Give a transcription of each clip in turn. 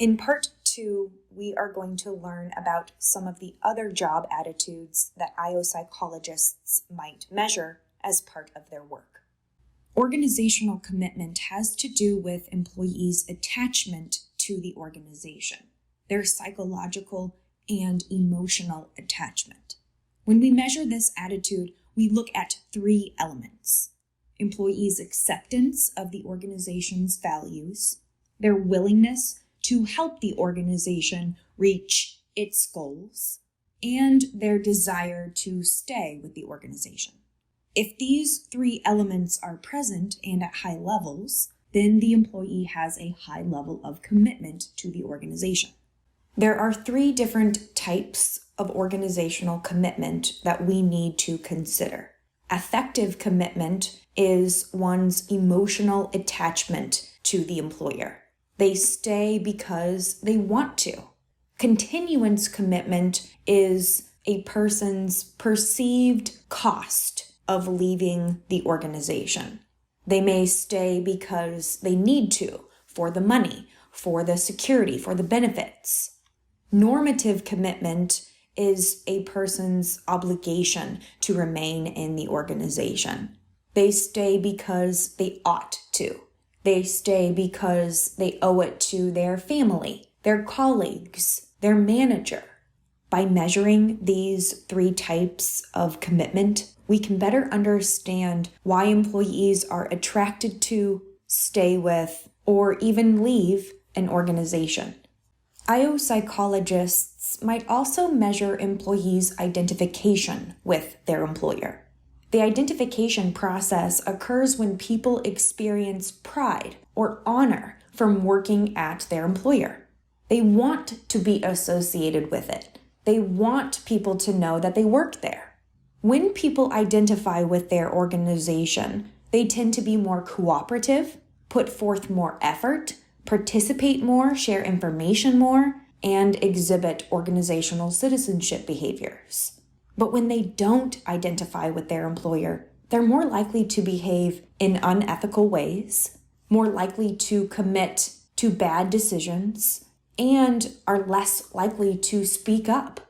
In part 2, we are going to learn about some of the other job attitudes that psychologists might measure as part of their work. Organizational commitment has to do with employees' attachment to the organization, their psychological and emotional attachment. When we measure this attitude, we look at 3 elements: employees' acceptance of the organization's values, their willingness to help the organization reach its goals, and their desire to stay with the organization. If these 3 elements are present and at high levels, then the employee has a high level of commitment to the organization. There are 3 different types of organizational commitment that we need to consider. Affective commitment is one's emotional attachment to the employer. They stay because they want to. Continuance commitment is a person's perceived cost of leaving the organization. They may stay because they need to, for the money, for the security, for the benefits. Normative commitment is a person's obligation to remain in the organization. They stay because they ought to. They stay because they owe it to their family, their colleagues, their manager. By measuring these 3 types of commitment, we can better understand why employees are attracted to, stay with, or even leave an organization. Psychologists might also measure employees' identification with their employer. The identification process occurs when people experience pride or honor from working at their employer. They want to be associated with it. They want people to know that they work there. When people identify with their organization, they tend to be more cooperative, put forth more effort, participate more, share information more, and exhibit organizational citizenship behaviors. But when they don't identify with their employer, they're more likely to behave in unethical ways, more likely to commit to bad decisions, and are less likely to speak up.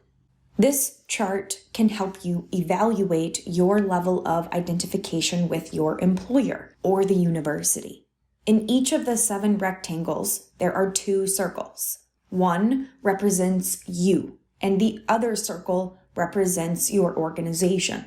This chart can help you evaluate your level of identification with your employer or the university. In each of the 7 rectangles, there are 2 circles. One represents you, and the other circle represents your organization.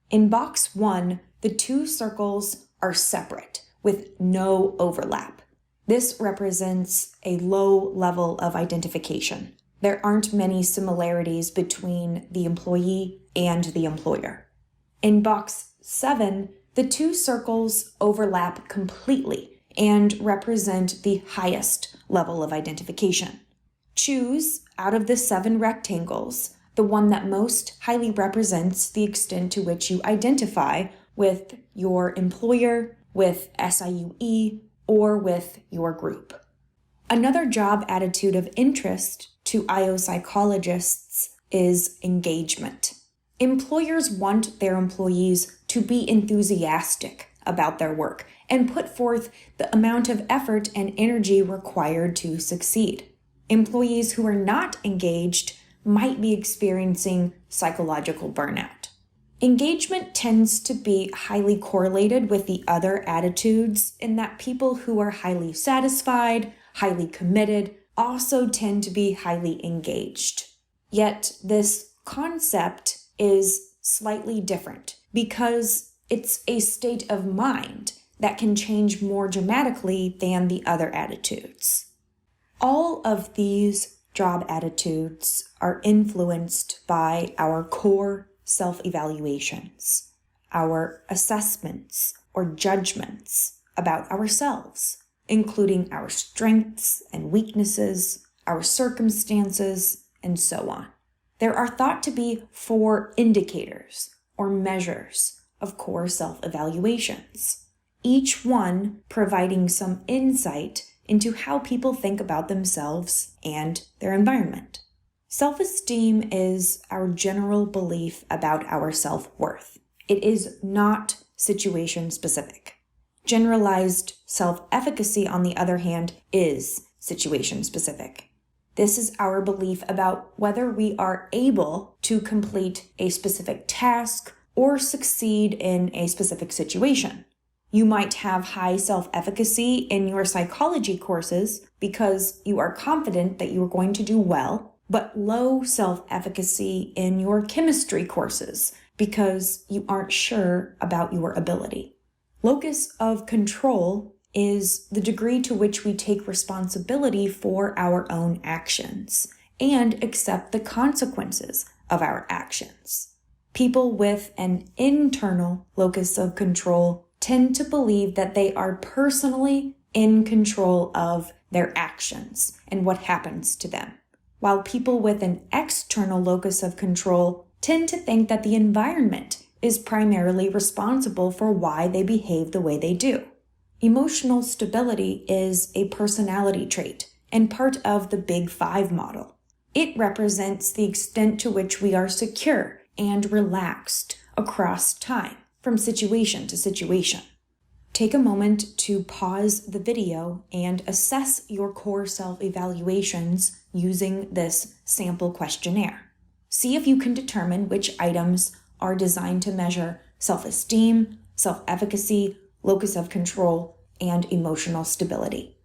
In box 1, the 2 circles are separate with no overlap. This represents a low level of identification. There aren't many similarities between the employee and the employer. In box 7, the 2 circles overlap completely and represent the highest level of identification. Choose out of the 7 rectangles the one that most highly represents the extent to which you identify with your employer, with SIUE, or with your group. Another job attitude of interest to psychologists is engagement. Employers want their employees to be enthusiastic about their work and put forth the amount of effort and energy required to succeed. Employees who are not engaged might be experiencing psychological burnout. Engagement tends to be highly correlated with the other attitudes in that people who are highly satisfied, highly committed, also tend to be highly engaged. Yet this concept is slightly different because it's a state of mind that can change more dramatically than the other attitudes. All of these job attitudes are influenced by our core self-evaluations, our assessments or judgments about ourselves, including our strengths and weaknesses, our circumstances, and so on. There are thought to be 4 indicators or measures of core self-evaluations, each one providing some insight into how people think about themselves and their environment. Self-esteem is our general belief about our self-worth. It is not situation-specific. Generalized self-efficacy, on the other hand, is situation-specific. This is our belief about whether we are able to complete a specific task or succeed in a specific situation. You might have high self-efficacy in your psychology courses because you are confident that you are going to do well, but low self-efficacy in your chemistry courses because you aren't sure about your ability. Locus of control is the degree to which we take responsibility for our own actions and accept the consequences of our actions. People with an internal locus of control tend to believe that they are personally in control of their actions and what happens to them, while people with an external locus of control tend to think that the environment is primarily responsible for why they behave the way they do. Emotional stability is a personality trait and part of the Big Five model. It represents the extent to which we are secure and relaxed across time, from situation to situation. Take a moment to pause the video and assess your core self-evaluations using this sample questionnaire. See if you can determine which items are designed to measure self-esteem, self-efficacy, locus of control, and emotional stability.